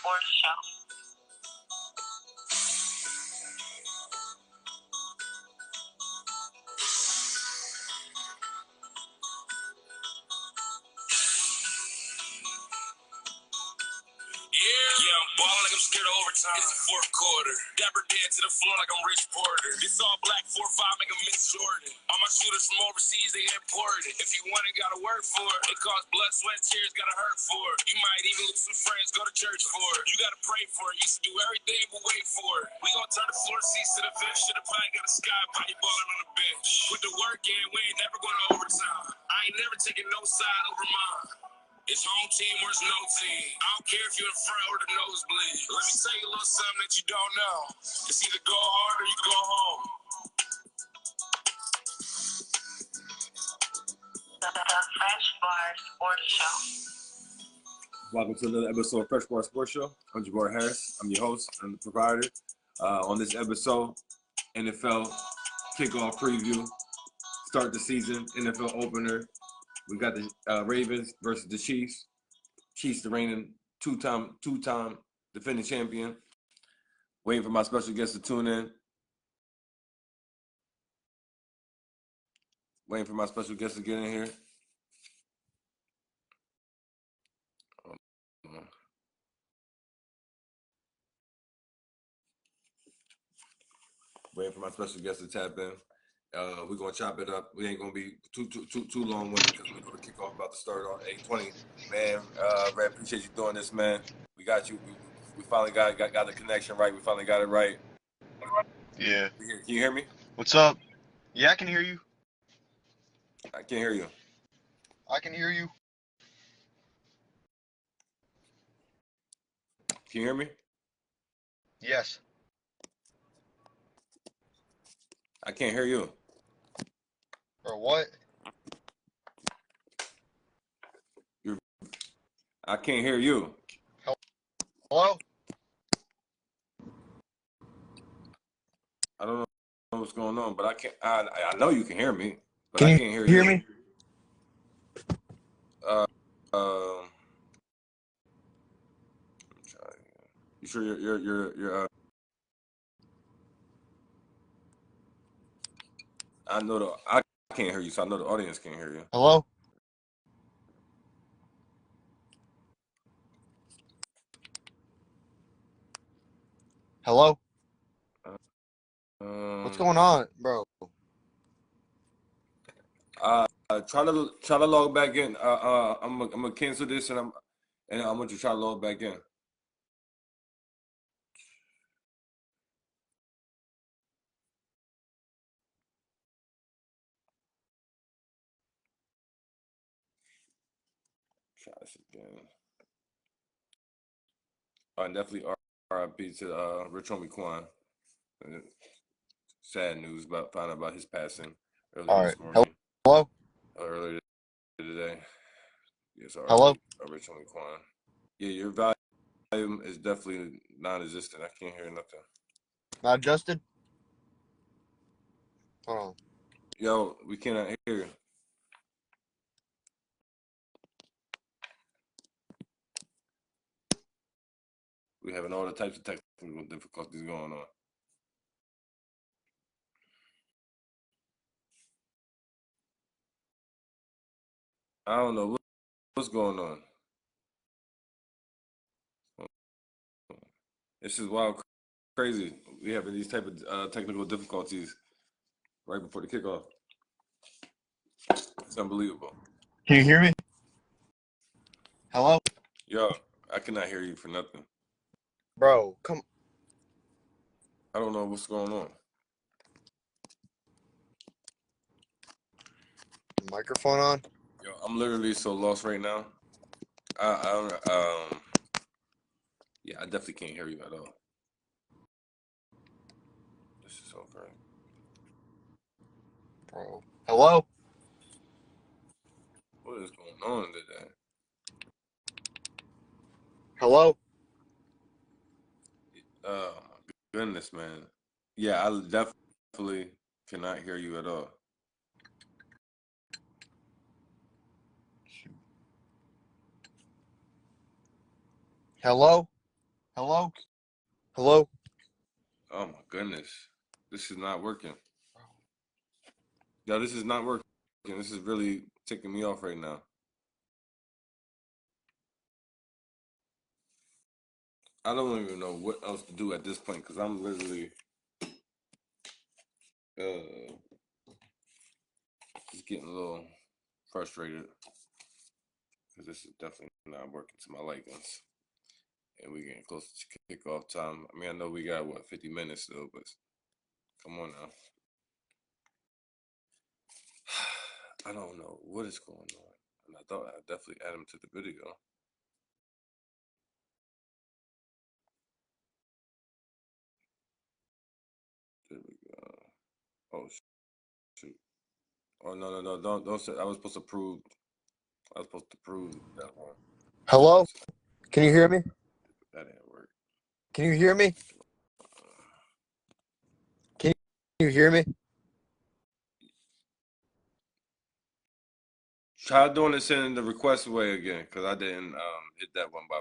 Sports Show. Yeah, I'm ballin' like I'm scared of overtime. It's the fourth quarter. Dapper dead to the floor like I'm Rich Porter. This all black 4-5 make a Miss Jordan. All my shooters from overseas, they imported. If you want it, gotta work for it. It costs blood, sweat, tears, gotta hurt for it. You might even lose some friends, go to church for it. You gotta pray for it. Used to do everything but wait for it. We gon' turn the floor seats to the bench. Should've probably got a sky body ballin' on the bench. Put the work in, we ain't never going to overtime. I ain't never taking no side over mine. It's home team or it's no team. I don't care if you're in front or the nosebleed. Let me tell you a little something that you don't know. It's either go hard or you go home. The Fresh Bar Sports Show. Welcome to another episode of Fresh Bar Sports Show. I'm Jabbar Harris. I'm your host and the provider. On this episode, NFL kickoff preview, start the season, NFL opener. We got the Ravens versus the Chiefs. Chiefs, the reigning two-time defending champion. Waiting for my special guest to tune in. Waiting for my special guest to get in here. Waiting for my special guest to tap in. We're gonna chop it up. We ain't gonna be too long with it because we're gonna kick off about to start on 8:20. Man, Ray, appreciate you doing this, man. We got you. We finally got the connection right. We finally got it right. Yeah. Can you hear me? What's up? Yeah, I can hear you. I can't hear you. I can hear you. Can you hear me? Yes. I can't hear you. Or what? I can't hear you. Hello? I don't know what's going on, but I can't. I know you can hear me, but Can I you can't hear hear you. me? You sure you're I can't hear you, so I know the audience can't hear you. Hello? Hello? What's going on, bro? Try to log back in. I'm gonna cancel this and I'm going to try to log back in. Try this again. Definitely RIP to Rich Homie Quan. Sad news about finding out about his passing earlier this morning. Hello? Earlier today. Yes, Hello? Rich Homie Quan. Yeah, your volume is definitely non-existent. I can't hear nothing. Not adjusted? Hold on. Yo, we cannot hear you. We're having all the types of technical difficulties going on. I don't know what's going on. This is wild, crazy. We having these type of technical difficulties right before the kickoff. It's unbelievable. Can you hear me? Hello? Yo, I cannot hear you for nothing. Bro, come. I don't know what's going on. Microphone on? Yo, I'm literally so lost right now. Yeah, I definitely can't hear you at all. This is so crazy. Bro. Hello? What is going on today? Hello? Oh my goodness, man. Yeah, I definitely cannot hear you at all. Hello? Hello? Hello? Oh my goodness. This is not working. Yo, this is not working. This is really ticking me off right now. I don't even know what else to do at this point because I'm literally just getting a little frustrated because this is definitely not working to my likings. And we're getting close to kickoff time. I mean, I know we got, 50 minutes still, but come on now. I don't know what is going on. And I thought I'd definitely add him to the video. There we go. Oh, shoot. Oh, no. Don't say. I was supposed to prove that one. Hello? Can you hear me? That didn't work. Can you hear me? Can you hear me? Try doing this in the request way again, because I didn't hit that one by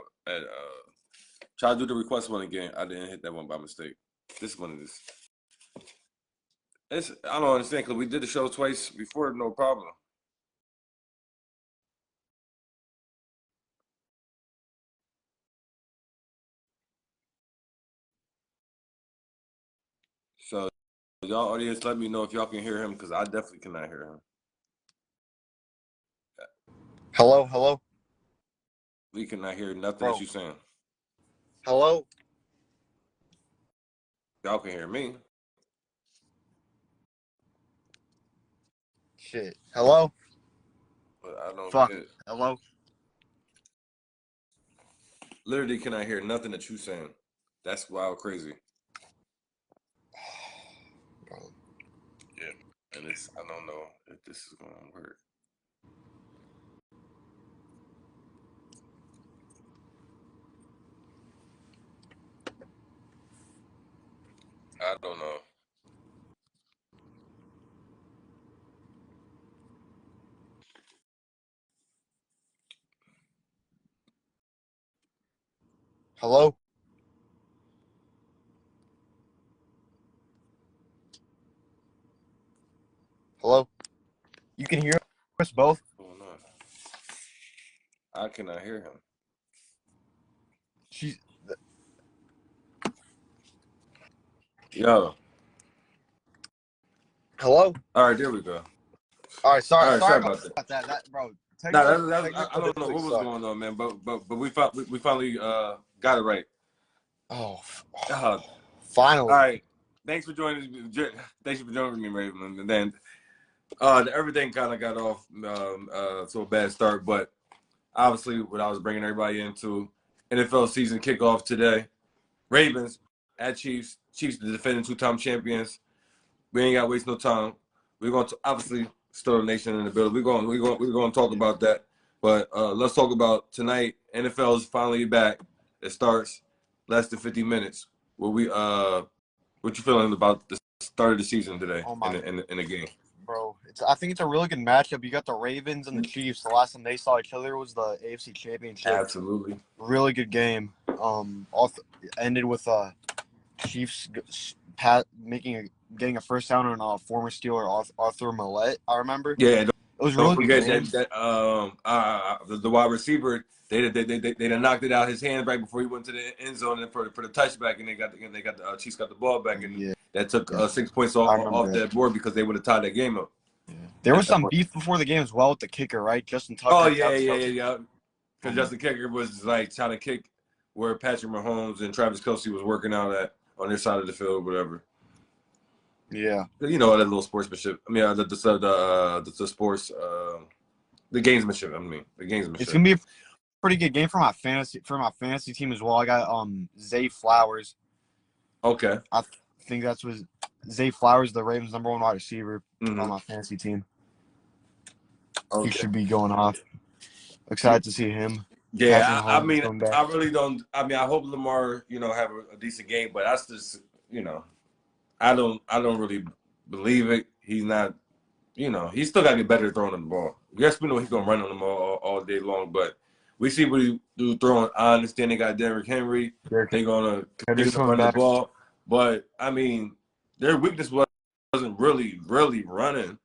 try to do the request one again. I didn't hit that one by mistake. This one is I don't understand because we did the show twice before, no problem. So y'all audience, let me know if y'all can hear him because I definitely cannot hear him. Hello? Hello? We cannot hear nothing Bro. that you saying. Hello? Y'all can hear me. Shit. Hello? But I don't Fuck. get Hello? literally cannot hear nothing that you saying. That's wild crazy. Yeah. And I don't know if this is gonna work. I don't know. Hello? Hello? You can hear us both? What's going on? I cannot hear him. She's... Yo. Hello? All right, there we go. All right, sorry All right, sorry about about that. that, bro. Nah, I Technical don't know difficulties what was suck. going on, man, but we finally got it right. Oh, All finally. right, thanks for joining me, Raymond. And then everything kind of got off to a bad start, but obviously what I was bringing everybody into NFL season kickoff today. Ravens at Chiefs. Chiefs, the defending two-time champions. We ain't got to waste no time. We're going to obviously still a nation in the building. We're going to talk about that. But let's talk about tonight. NFL is finally back. It starts less than 50 minutes. What you feeling about the start of the season today Oh my, in the game? bro. I think it's a really good matchup. You got the Ravens and the Chiefs. The last time they saw each other was the AFC Championship. Absolutely. Really good game. Ended with Chiefs getting a first down on former Steeler Arthur Millette. I remember. Yeah. It was Don't really good forget game. the wide receiver. They knocked it out his hand right before he went to the end zone and for the touchback, and they got the Chiefs got the ball back, and that took 6 points off that board because they would have tied that game up. Yeah. There was some beef before the game as well with the kicker, right? Justin Tucker. Oh yeah. Because Justin Kicker was like trying to kick where Patrick Mahomes and Travis Kelce was working out at on their side of the field, or whatever. Yeah. You know, that little sportsmanship. I mean, the sports, the gamesmanship. I mean, the gamesmanship. It's gonna be a pretty good game for my fantasy team as well. I got Zay Flowers. Okay. I think that's what Zay Flowers, the Ravens' #1 wide receiver on my fantasy team. Okay. He should be going off. Excited to see him. Yeah, I mean, I really don't. I mean, I hope Lamar, have a decent game, but that's just, I don't really believe it. He's not, he's still got to get better at throwing the ball. Yes, we know he's gonna run on them all day long, but We see what he do throwing. I understand they got Derrick Henry. They're gonna continue to run the ball, but I mean, their weakness wasn't really running,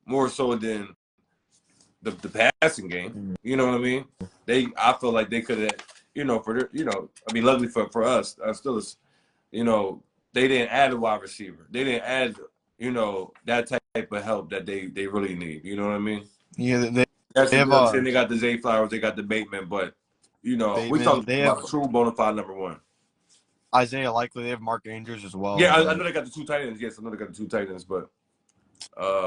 more so than the passing game. You know what I mean? I feel like they could have, luckily for us, still, they didn't add a wide receiver. They didn't add, that type of help that they really need. You know what I mean? Yeah, they got the Zay Flowers, they got the Bateman, but we talking about true bona fide number one. Isaiah Likely, they have Mark Andrews as well. Yeah, I know they got the two tight ends. Yes, I know they got the two tight ends, but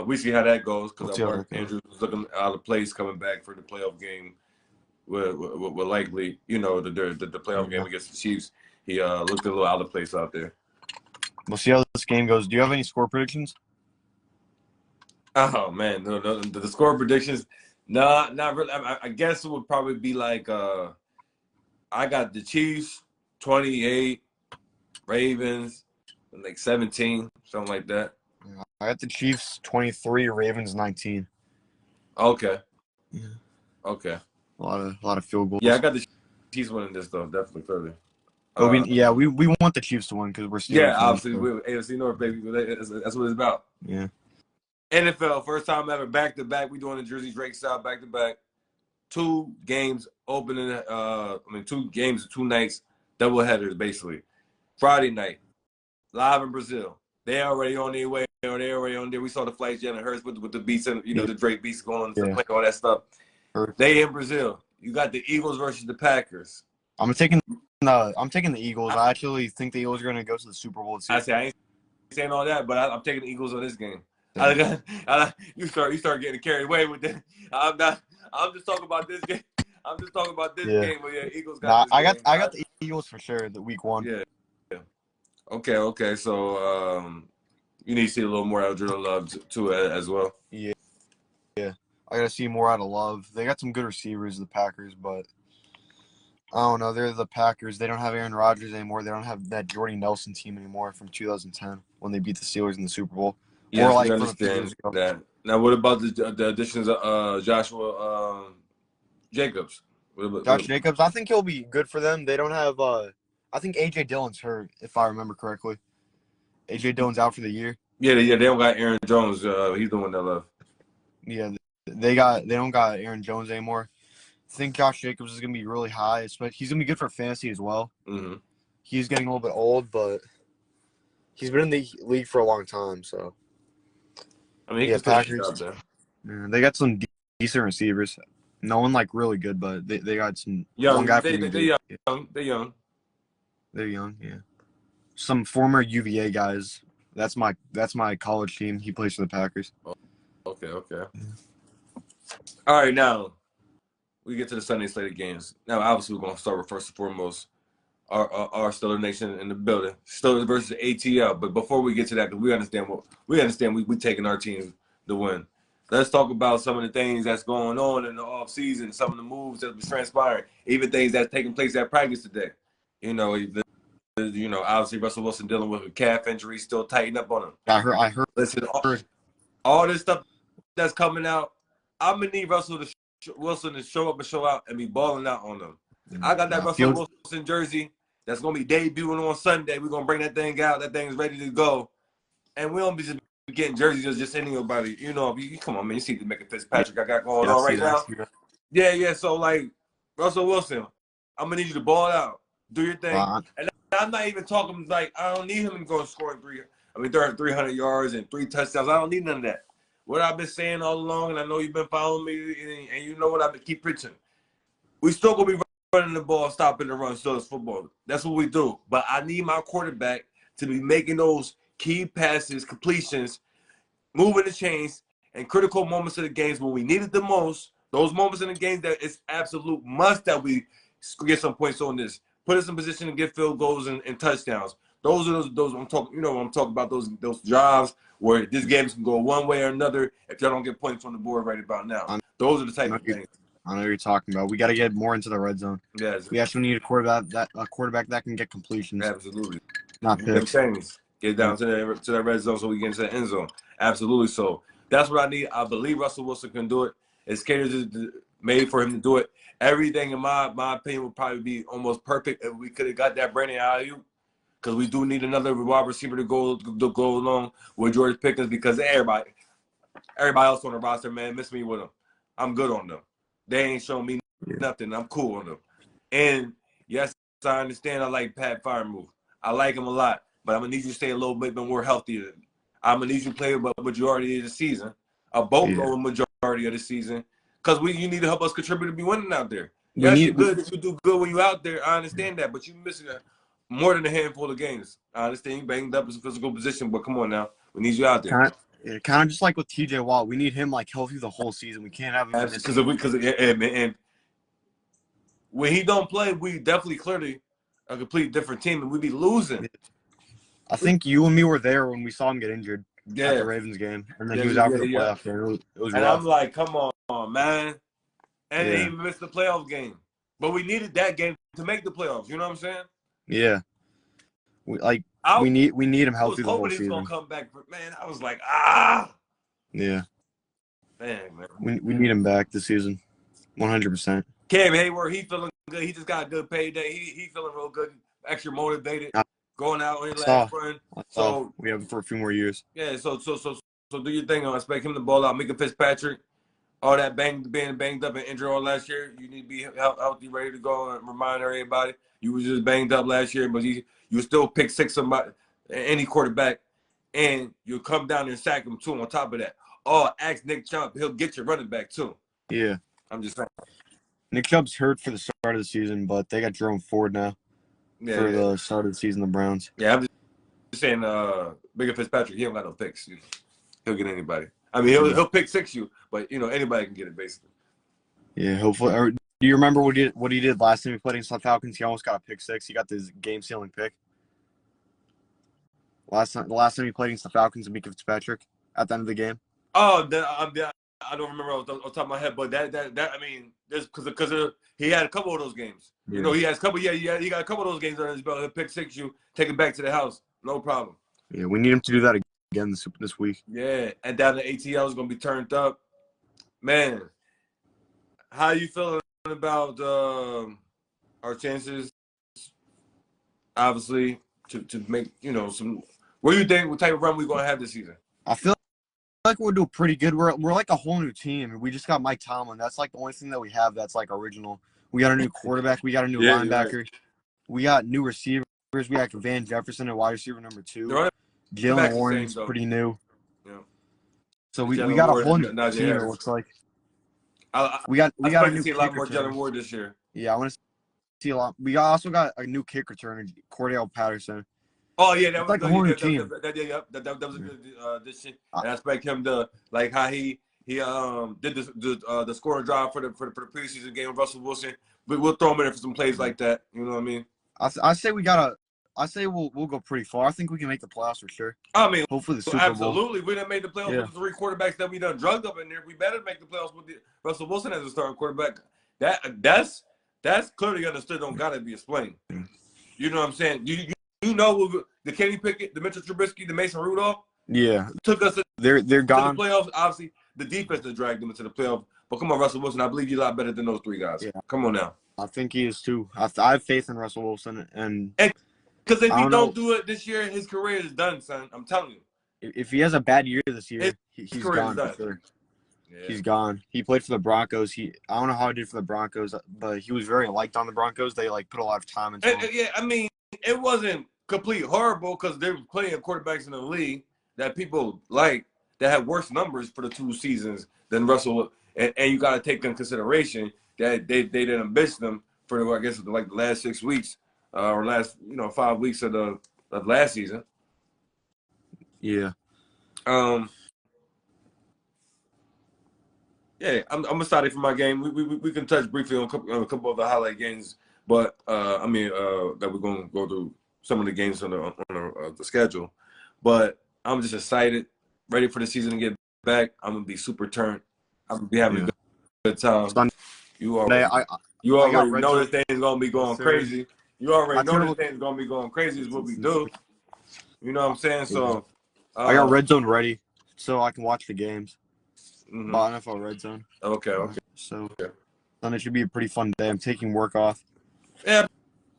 we see how that goes because Mark Andrews was looking out of place coming back for the playoff game. With Likely, the playoff game against the Chiefs, he looked a little out of place out there. We'll see how this game goes. Do you have any score predictions? Oh man, the score predictions. No, not really. I guess it would probably be like I got the Chiefs 28, Ravens like 17, something like that. I got the Chiefs 23, Ravens 19. Okay. Yeah. Okay. A lot of field goals. Yeah, I got the Chiefs winning this though, definitely further. We want the Chiefs to win because we're Steelers. Yeah, obviously we're AFC North, baby. That's what it's about. Yeah. NFL, first time ever, back to back. We doing the Jersey Drake style, back to back. 2 games opening. 2 games, 2 nights, double headers basically. Friday night, live in Brazil. They already on their way. They already on there. We saw the flights, Jalen Hurts with the beats and the Drake beats going on to play all that stuff. They in Brazil. You got the Eagles versus the Packers. I'm taking the Eagles. I actually think the Eagles are going to go to the Super Bowl. I ain't saying all that, but I'm taking the Eagles on this game. You start getting carried away with that. I'm just talking about this game. I'm just talking about this game. But yeah, Eagles got. I got the Eagles for sure. The week 1. Yeah. Okay. So you need to see a little more out of Jordan Love too as well. Yeah. I got to see more out of Love. They got some good receivers, the Packers, but I don't know. They're the Packers. They don't have Aaron Rodgers anymore. They don't have that Jordy Nelson team anymore from 2010 when they beat the Steelers in the Super Bowl. Yeah, I understand that. Now, what about the additions of Joshua Jacobs? Josh Jacobs, I think he'll be good for them. They don't have I think A.J. Dillon's hurt, if I remember correctly. A.J. Dillon's out for the year. Yeah, they don't got Aaron Jones. He's the one that left. Yeah, they don't got Aaron Jones anymore. I think Josh Jacobs is going to be really high. He's going to be good for fantasy as well. Mm-hmm. He's getting a little bit old, but he's been in the league for a long time. So, I mean, Packers. They got some decent receivers. No one like really good, but they got some young. One guy they're young. They're young. Yeah. Some former UVA guys. That's my college team. He plays for the Packers. Okay. All right, now we get to the Sunday slate of games. Now, obviously, we're going to start with first and foremost our Steelers Nation in the building, Steelers versus ATL. But before we get to that, because we understand we taking our team to win. Let's talk about some of the things that's going on in the offseason, some of the moves that was transpiring, even things that's taking place at practice today. Obviously Russell Wilson dealing with a calf injury, still tighten up on him. I heard. Listen, all this stuff that's coming out, I'm gonna need Russell Wilson to show up and show out and be balling out on them. I got that Russell Wilson jersey that's gonna be debuting on Sunday. We're gonna bring that thing out. That thing's ready to go, and we don't be just getting jerseys just anybody. Come on, man. You see the Micah Fitzpatrick I got going on right now. Yeah. So like Russell Wilson, I'm gonna need you to ball out, do your thing, and I'm not even talking like I don't need him to go scoring 300 yards and 3 touchdowns. I don't need none of that. What I've been saying all along, and I know you've been following me, and you know what I've been keep preaching. We still gonna be running the ball, stopping the run, still as football. That's what we do. But I need my quarterback to be making those key passes, completions, moving the chains, and critical moments of the games when we need it the most. Those moments in the game that it's absolute must that we get some points on this. Put us in position to get field goals and touchdowns. Those are those I'm talking. I'm talking about those drives where this game can go one way or another if y'all don't get points on the board right about now. Those are the type of things. I know what you're talking about. We got to get more into the red zone. Yes. We actually need a quarterback that can get completions. Absolutely. Not picks. Get down to that red zone so we get into the end zone. Absolutely. So that's what I need. I believe Russell Wilson can do it. It's caters made for him to do it. Everything, in my opinion, would probably be almost perfect if we could have got that Brandon Ayuk, because we do need another wide receiver to go along with George Pickens, because everybody else on the roster, man, miss me with them. I'm good on them. They ain't showing me nothing. I'm cool on them. And yes, I understand I like Pat Freiermuth. I like him a lot, but I'm going to need you to stay a little bit more healthy. I'm going to need you to play a majority of the season, a boatload majority of the season, because you need to help us contribute to be winning out there. Yes, you're good. You do good when you're out there. I understand that, but you're missing more than a handful of games. I understand you banged up as a physical position, but come on now. We need you out there. Kind of just like with TJ Watt. We need him like healthy the whole season. We can't have him because when he don't play, we definitely clearly a complete different team, and we be losing. I think you and me were there when we saw him get injured at the Ravens game, and then he was out for the playoff game. It was and rough. I'm like, come on, man. And he missed the playoff game. But we needed that game to make the playoffs. You know what I'm saying? Yeah. We need him healthy the whole season. Gonna come back, man. I was like, Yeah. Man. We need him back this season, 100%. Cam Hayward, he feeling good. He just got a good payday. He feeling real good, extra motivated, going out on his last run. So we have him for a few more years. Yeah. So do your thing. I expect him to ball out. Mika Fitzpatrick, all that being banged up and injured all last year. You need to be healthy, ready to go, and remind everybody you was just banged up last year, but you still pick six somebody, any quarterback, and you'll come down and sack him too. On top of that, ask Nick Chubb, he'll get your running back too. Yeah, I'm just saying. Nick Chubb's hurt for the start of the season, but they got Jerome Ford now for the start of the season. The Browns. Yeah, I'm just saying. Bigger Fitzpatrick, he don't got no picks. He'll get anybody. I mean, he'll pick six you, but anybody can get it basically. Yeah, hopefully. Do you remember what he did last time he played against the Falcons? He almost got a pick six. He got this game-sealing pick. The last time he played against the Falcons, Mika Fitzpatrick at the end of the game. Oh, I don't remember off the top of my head, but that I mean, because he had a couple of those games. Yeah. He has a couple. Yeah, he got a couple of those games under his belt. He'll pick six you, take it back to the house, no problem. Yeah, we need him to do that again this week. Yeah, and down the ATL is gonna be turned up. Man, how you feeling about our chances? Obviously, to make some. What do you think? What type of run we gonna have this season? I feel like we're doing pretty good. We're like a whole new team. We just got Mike Tomlin. That's like the only thing that we have that's like original. We got a new quarterback. We got a new linebacker. Right. We got new receivers. We got Van Jefferson at wide receiver number 2. Jalen Warren's pretty new. Yeah. So we got a whole new team. It looks like. We got a new kick a lot more returner. Jalen Ward this year. Yeah, I want to see a lot. We also got a new kick returner, Cordell Patterson. Oh yeah, that was like a whole new team. That was a good addition. And I expect him to like how he did the scoring drive for the preseason game with Russell Wilson. But we'll throw him in there for some plays like that. You know what I mean? I say we'll go pretty far. I think we can make the playoffs for sure. I mean, hopefully the Super Bowl. Absolutely, we done made the playoffs with the 3 quarterbacks that we done drugged up in there. We better make the playoffs with Russell Wilson as a starting quarterback. That's clearly understood. Don't gotta be explained. You know what I'm saying? You know the Kenny Pickett, the Mitchell Trubisky, the Mason Rudolph. Yeah, took us. They're gone. To the playoffs. Obviously, the defense that dragged them into the playoffs. But come on, Russell Wilson. I believe you're a lot better than those 3 guys. Yeah. Come on now. I think he is too. I have faith in Russell Wilson, and because if he don't do it this year, his career is done, son. I'm telling you. If he has a bad year this year, he's gone for sure. Yeah. He's gone. He played for the Broncos. I don't know how he did for the Broncos, but he was very liked on the Broncos. They put a lot of time into him. Yeah, I mean, it wasn't complete horrible because there was plenty of quarterbacks in the league that people like that had worse numbers for the 2 seasons than Russell. And you got to take into consideration that they didn't bench them for the last 6 weeks or last 5 weeks of last season. Yeah. Yeah, I'm excited for my game. We can touch briefly on a couple of the highlight games, but that we're going to go through some of the games on the schedule. But I'm just excited, ready for the season to get back. I'm gonna be super turned. I'm gonna be having a good time. You already know this thing's gonna be going crazy. You already know this thing's gonna be going crazy. Is what we do. You know what I'm saying? So I got Red Zone ready so I can watch the games. Mm-hmm. Bought NFL Red Zone. Okay. So Sunday should be a pretty fun day. I'm taking work off. Yeah,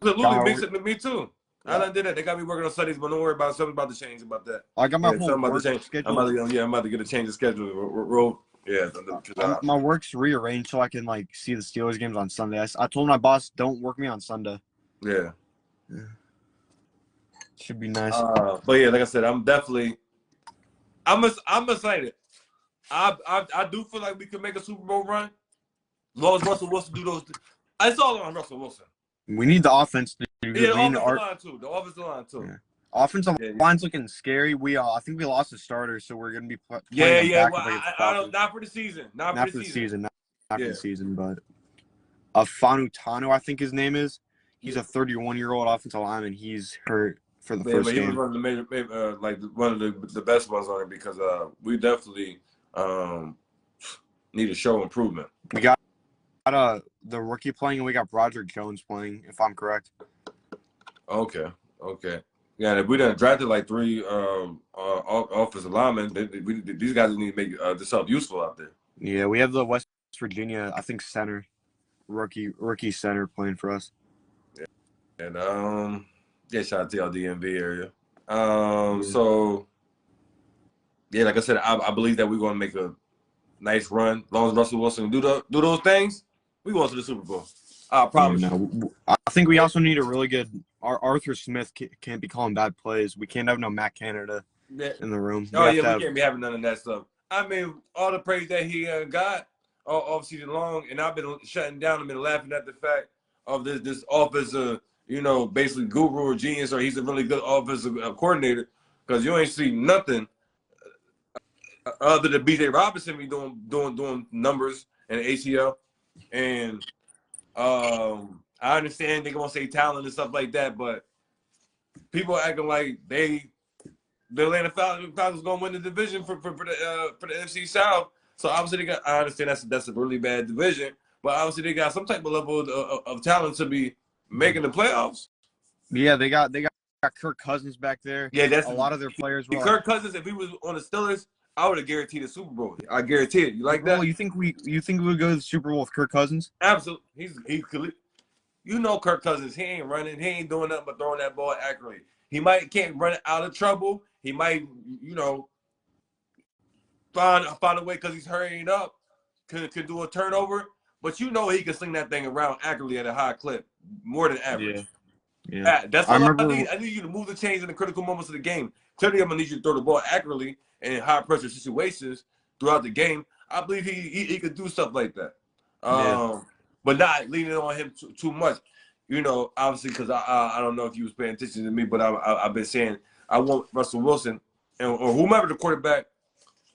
absolutely. Got my- Me too. I Yeah. done did that. They got me working on Sundays, but don't worry about it. Something about to change about that. I got my Yeah, whole something about work to change. schedule. I'm about to get a change of schedule. Yeah, My work's rearranged so I can like see the Steelers games on Sunday. I told my boss, don't work me on Sunday. yeah. Should be nice. But yeah, like I said, I'm excited. I do feel like we could make a Super Bowl run. As long as Russell Wilson do those. It's all on Russell Wilson. We need the offense to do Yeah, good. the offensive line too. The offensive line too. Yeah. Offensive line's looking scary. I think we lost a starter, so we're gonna be playing Yeah. back Well, I don't. Not for the season. Not for the season. Not for the season. But Fanutano, I think his name is. He's a 31-year-old offensive lineman. He's hurt for the first But he game. was one of the major, like one of the best ones on it because we definitely need to show improvement. We got the rookie playing, and we got Broderick Jones playing, if I'm correct. Okay. Yeah, and if we done drafted like 3 offensive linemen, these guys need to make themselves useful out there. Yeah, we have the West Virginia, I think, center, rookie center playing for us. And shout out to y'all DMV area. So yeah, like I said, I believe that we're gonna make a nice run. As long as Russell Wilson do those things, we going to the Super Bowl. I promise you. I think we also need a really good Arthur Smith can't be calling bad plays. We can't have no Matt Canada in the room. We can't be having none of that stuff. I mean, all the praise that he got all season long, and I've been shutting down and been laughing at the fact of this offensive, basically guru or genius, or he's a really good offensive coordinator, because you ain't see nothing other than B.J. Robinson be doing numbers in the ACL, and I understand they're gonna say talent and stuff like that, but people acting like the Atlanta Falcons gonna win the division for the NFC South. So obviously I understand that's a really bad division, but obviously they got some type of level of talent to be making the playoffs. Yeah, they got Kirk Cousins back there. Yeah, that's a lot of their players. Kirk Cousins, if he was on the Steelers, I would have guaranteed the Super Bowl. I guarantee it. You like that? You think we would go to the Super Bowl with Kirk Cousins? Absolutely. Kirk Cousins. He ain't running. He ain't doing nothing but throwing that ball accurately. He can't run it out of trouble. He might, find a way because he's hurrying up. Could do a turnover, but he can sling that thing around accurately at a high clip, more than average. Yeah. That's all I need. I need you to move the chains in the critical moments of the game. Clearly, I'm gonna need you to throw the ball accurately in high pressure situations throughout the game. I believe he could do stuff like that. But not leaning on him too much. Obviously, because I don't know if you was paying attention to me, but I've been saying I want Russell Wilson or whomever the quarterback,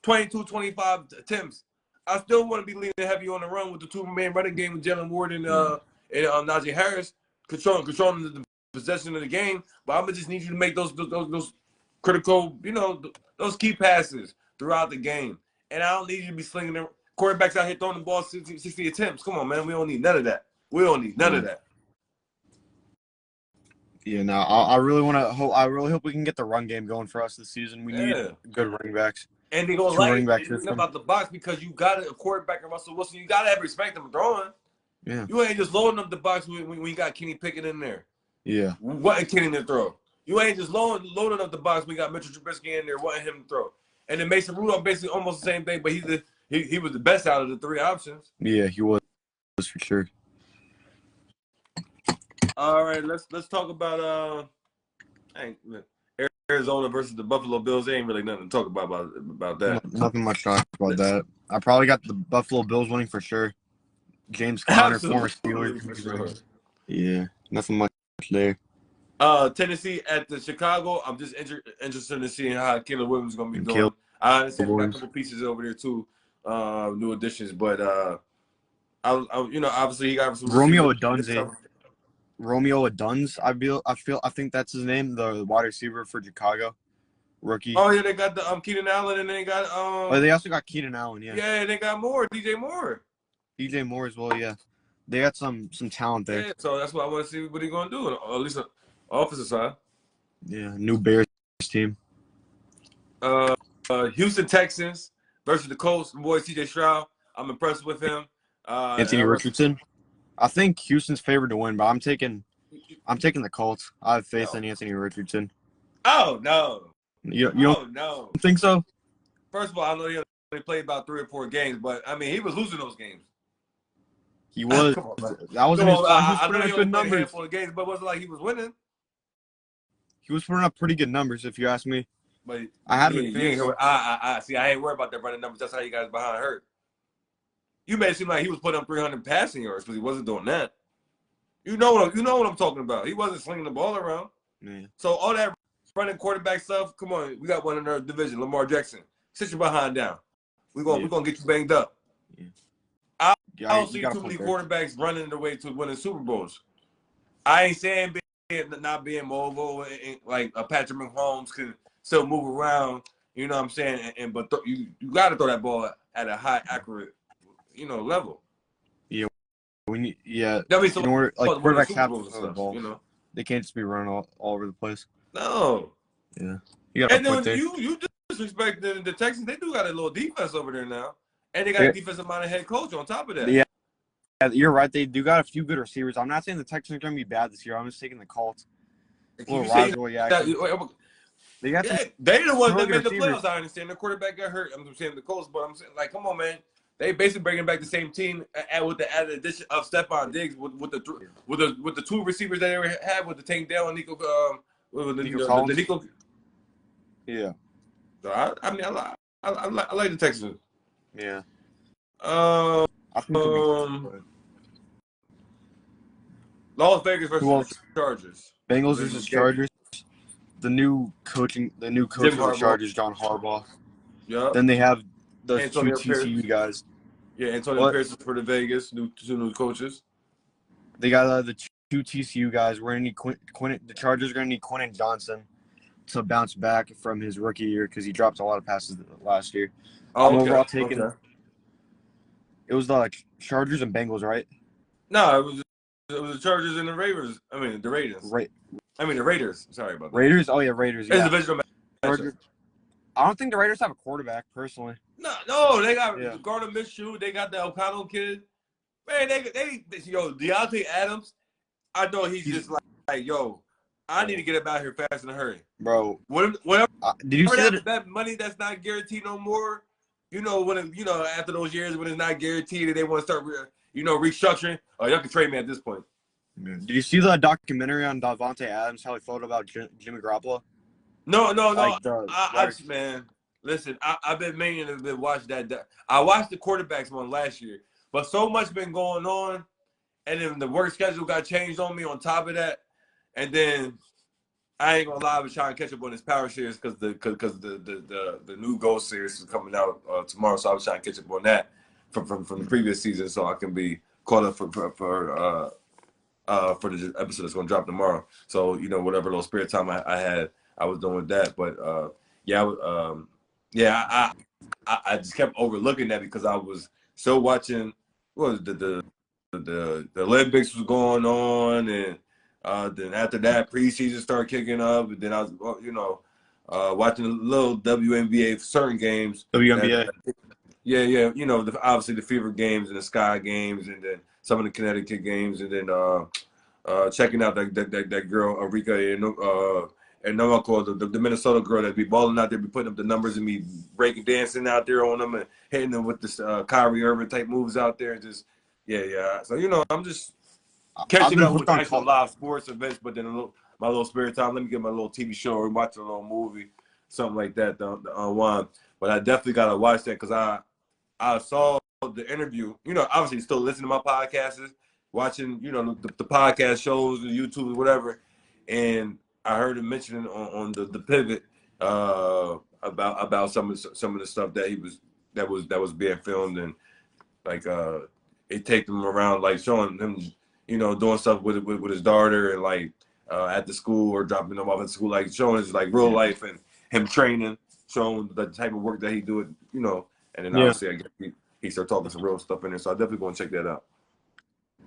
22, 25 attempts. I still want to be leaning heavy on the run with the 2-man running game with Jalen Ward and Najee Harris controlling the possession of the game. But I'm gonna just need you to make those critical, those key passes throughout the game. And I don't need you to be slinging them. Quarterbacks out here throwing the ball 60 attempts. Come on, man. We don't need none of that. We don't need none of that. Yeah, no, I really want to hope. I really hope we can get the run game going for us this season. We need good running backs. And they're gonna about the box because you got a quarterback in Russell Wilson. You gotta have respect him throwing. Yeah. You ain't just loading up the box when you got Kenny Pickett in there. Yeah. Wanting Kenny to throw. You ain't just loading up the box when you got Mitchell Trubisky in there wanting him to throw. And then Mason Rudolph basically almost the same thing, but he was the best out of the 3 options. Yeah, he was for sure. All right, let's talk about Arizona versus the Buffalo Bills. There ain't really nothing to talk about that. Nothing much to talk about that. I probably got the Buffalo Bills winning for sure. James Conner, former Steeler. Sure. Yeah, nothing much there. Tennessee at the Chicago. I'm just interested in seeing how Caleb Williams is going to be doing. I understand we got a couple pieces over there too, new additions, but obviously he got some Romeo Odunze. I think that's his name, the wide receiver for Chicago, rookie. Oh yeah, they got the Keenan Allen, and they got they also got Keenan Allen, yeah. Yeah, they got DJ Moore as well, yeah. They got some talent there. Yeah, so that's what I want to see what he's gonna do, or at least on the offensive side. Yeah, new Bears team. Houston Texans versus the Colts. My boy CJ Stroud. I'm impressed with him. Anthony Richardson. I think Houston's favored to win, but I'm taking the Colts. I have faith in Anthony Richardson. Oh no. You Oh no. don't think so? First of all, I know he only played about 3 or 4 games, but I mean he was losing those games. He was. Come on, man. That wasn't his fault. He was I putting know he up only good played a numbers. handful of games, but it wasn't like he was winning. He was putting up pretty good numbers, if you ask me. But I have you him ain't finished. see. I ain't worried about that running numbers. That's how you guys behind hurt. You made it seem like he was putting up 300 passing yards because he wasn't doing that. You know what I'm talking about. He wasn't slinging the ball around. Yeah. So all that running quarterback stuff. Come on, we got one in our division, Lamar Jackson. Sit your behind down. We're gonna get you banged up. Yeah. I don't see too many quarterbacks running their way to winning Super Bowls. I ain't saying not being mobile and like a Patrick Mahomes can still move around. You know what I'm saying? But you got to throw that ball at a high, accurate, level. Yeah. Yeah. That means in order, like quarterbacks have to throw throw the ball. They can't just be running all over the place. No. Yeah. You got and then you disrespect the Texans. They do got a little defense over there now, and they got a defensive-minded head coach on top of that. Yeah. You're right. They do got a few good receivers. I'm not saying the Texans are going to be bad this year. I'm just taking the Colts. They got they're the ones that made the playoffs. I understand the quarterback got hurt. I'm saying the Colts, but I'm saying like, come on, man. They basically bringing back the same team with the added addition of Stephon Diggs with the 2 receivers that they had with the Tank Dell and Nico. Nico. Yeah. So I mean, I like the Texans. Yeah. I think Las Vegas versus Chargers. Bengals versus Chargers. The new coach of the Chargers, John Harbaugh. Yeah. Then they have those Antonio 2 TCU guys. Yeah, Antonio Pierce is for the Vegas, 2 new coaches. They got the 2 TCU guys. We're gonna need the Chargers are gonna need Quentin Johnson to bounce back from his rookie year because he dropped a lot of passes last year. I'm overall taking. It was the Chargers and Bengals, right? No, it was the Chargers and the Raiders. I mean the Raiders. The Raiders. Sorry about that. Raiders. Oh yeah, Raiders. Yeah. It's a divisional match. I don't think the Raiders have a quarterback personally. No, they got Gardner Minshew. They got the O'Connell kid. Man, they Deontay Adams. I know he's just like yo. I need to get him out here fast in a hurry, bro. Whatever. Did you see that money that's not guaranteed no more? After those years when it's not guaranteed and they want to start, restructuring. Oh, y'all can trade me at this point. Did you see the documentary on Davante Adams? How he felt about Jimmy Garoppolo? No. Man, listen, I've been meaning to watch that. I watched the quarterbacks one last year, but so much been going on, and then the work schedule got changed on me on top of that, and then I ain't gonna lie, I was trying to catch up on this Power Series because the new Gold Series is coming out tomorrow, so I was trying to catch up on that from the previous season, so I can be caught up for the episode that's gonna drop tomorrow. So whatever little spare time I had, I was doing that. But I just kept overlooking that because I was still watching. What was the Olympics was going on, and then after that preseason started kicking up, and then I was watching a little WNBA for certain games. WNBA. Obviously the Fever games and the Sky games, and then some of the Connecticut games, and then checking out that girl Arika and the Minnesota girl that be balling out there, be putting up the numbers and be breaking dancing out there on them and hitting them with this Kyrie Irving type moves out there, and just So I'm just catching up with actual live sports events, but then my little spare time, let me get my little TV show or watch a little movie, something like that to unwind. But I definitely gotta watch that because I saw the interview. Obviously still listening to my podcasts, watching the podcast shows, the YouTube, whatever, and I heard him mentioning on the pivot about some of the stuff that was being filmed, and like it take them around, like showing him doing stuff with his daughter, and like at the school or dropping them off at school, like showing his like real life and him training, showing the type of work that he do it, and then obviously I guess he started talking some real stuff in there, so I definitely want to check that out.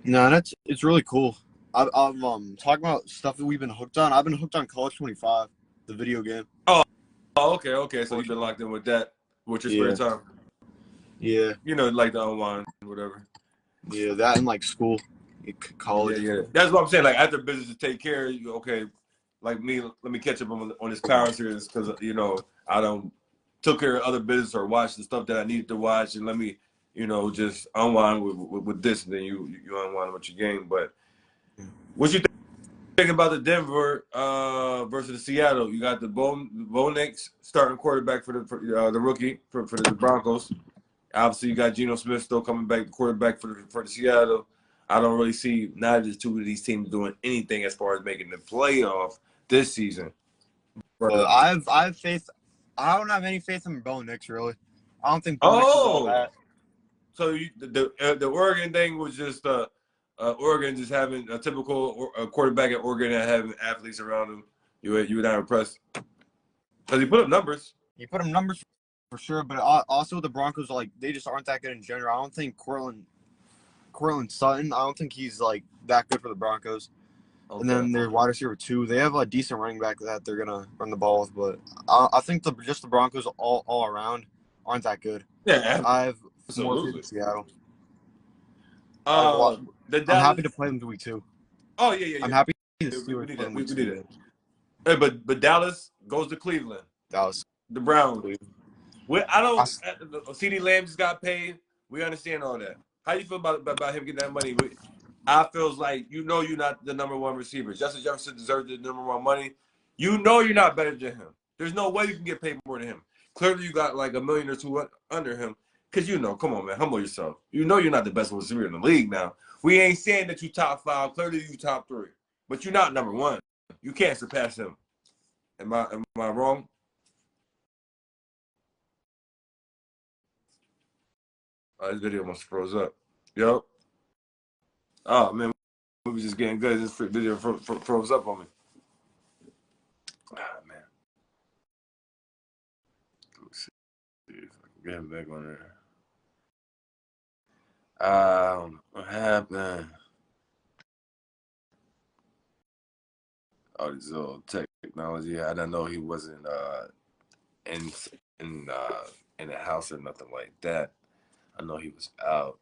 No, it's really cool. I'm talking about stuff that we've been hooked on. I've been hooked on College 25, the video game. Oh, okay. So you've been locked in with that, with your spare time. Yeah. Like the unwind, whatever. Yeah, that in like school, college. Yeah. That's what I'm saying. Like after business to take care of you, okay. Like me, let me catch up on this Power series because I don't took care of other business or watched the stuff that I needed to watch, and let me just unwind with this, and then you unwind with your game. But what you think about the Denver versus Seattle? You got the Bo Nix starting quarterback for the rookie for the Broncos. Obviously, you got Geno Smith still coming back, the quarterback for the Seattle. I don't really see neither two of these teams doing anything as far as making the playoff this season. But I have faith. I don't have any faith in Bo Nix really. I don't think Bo Nix is all that. So the Oregon thing was just Oregon just having a typical quarterback at Oregon and having athletes around him. You were not impressed because he put up numbers. He put up numbers for sure, but also the Broncos they just aren't that good in general. I don't think Cortland Sutton. I don't think he's like that good for the Broncos. Okay. And then their wide receiver 2, they have a decent running back that they're gonna run the ball with, but I think the Broncos all around aren't that good. Yeah, I have more faith in Seattle. I'm happy to play them to week 2. Oh yeah. I'm happy to see we did it. Hey, but Dallas goes to Cleveland. Dallas, the Browns. I don't. CD Lamb just got paid. We understand all that. How you feel about him getting that money? I feels like you're not the number 1 receiver. Justin Jefferson deserves the number 1 money. You're not better than him. There's no way you can get paid more than him. Clearly, you got like $1 million or 2 under him. Cause come on, man, humble yourself. You're not the best receiver in the league now. We ain't saying that you top 5. Clearly, you top 3, but you're not number 1. You can't surpass him. Am I wrong? This video must have froze up. Yep. Oh man, we was just getting good. This video froze up on me. Ah man. Let's see if I can get him back on there. What happened? Oh, this old technology. I didn't know he wasn't in the house or nothing like that. I know he was out.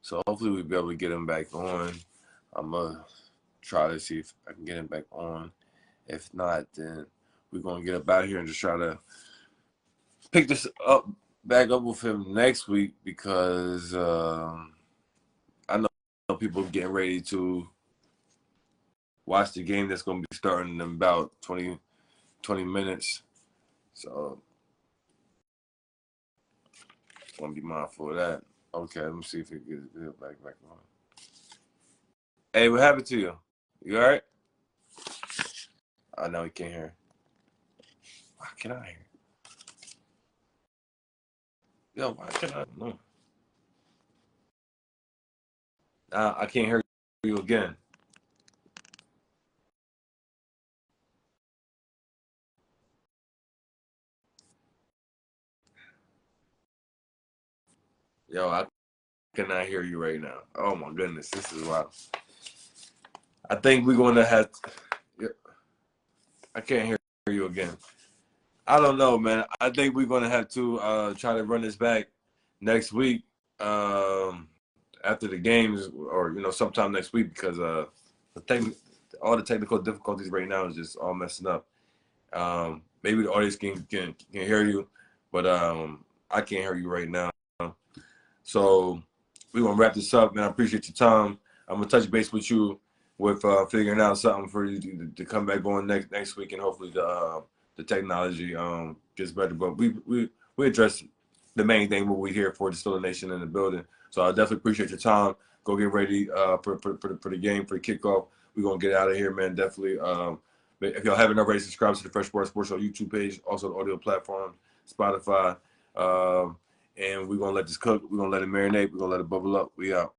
So hopefully we'll be able to get him back on. I'm going to try to see if I can get him back on. If not, then we're going to get up out of here and just try to pick this back up with him next week because I know people getting ready to watch the game that's going to be starting in about 20 minutes. So I want to be mindful of that. Okay, let me see if he gets it back on. Hey, what happened to you? You all right? Oh, no, he can't hear. Why can't I hear? Yo, why can't I? No. I can't hear you again. Yo, I cannot hear you right now. Oh, my goodness. This is wild. I think we're going to have to, I can't hear you again. I don't know, man. I think we're going to have to try to run this back next week after the games or, sometime next week because all the technical difficulties right now is just all messing up. Maybe the audience can hear you, but I can't hear you right now. So we're going to wrap this up, man. I appreciate your time. I'm going to touch base with you with figuring out something for you to come back on next week, and hopefully the technology gets better. But we address the main thing what we're here for, the Steeler Nation in the building. So I definitely appreciate your time. Go get ready for the game, for the kickoff. We're going to get out of here, man. Definitely. If y'all haven't already, subscribe to the Fresh Sports Show YouTube page, also the audio platform, Spotify. And we're going to let this cook. We're going to let it marinate. We're going to let it bubble up. We out.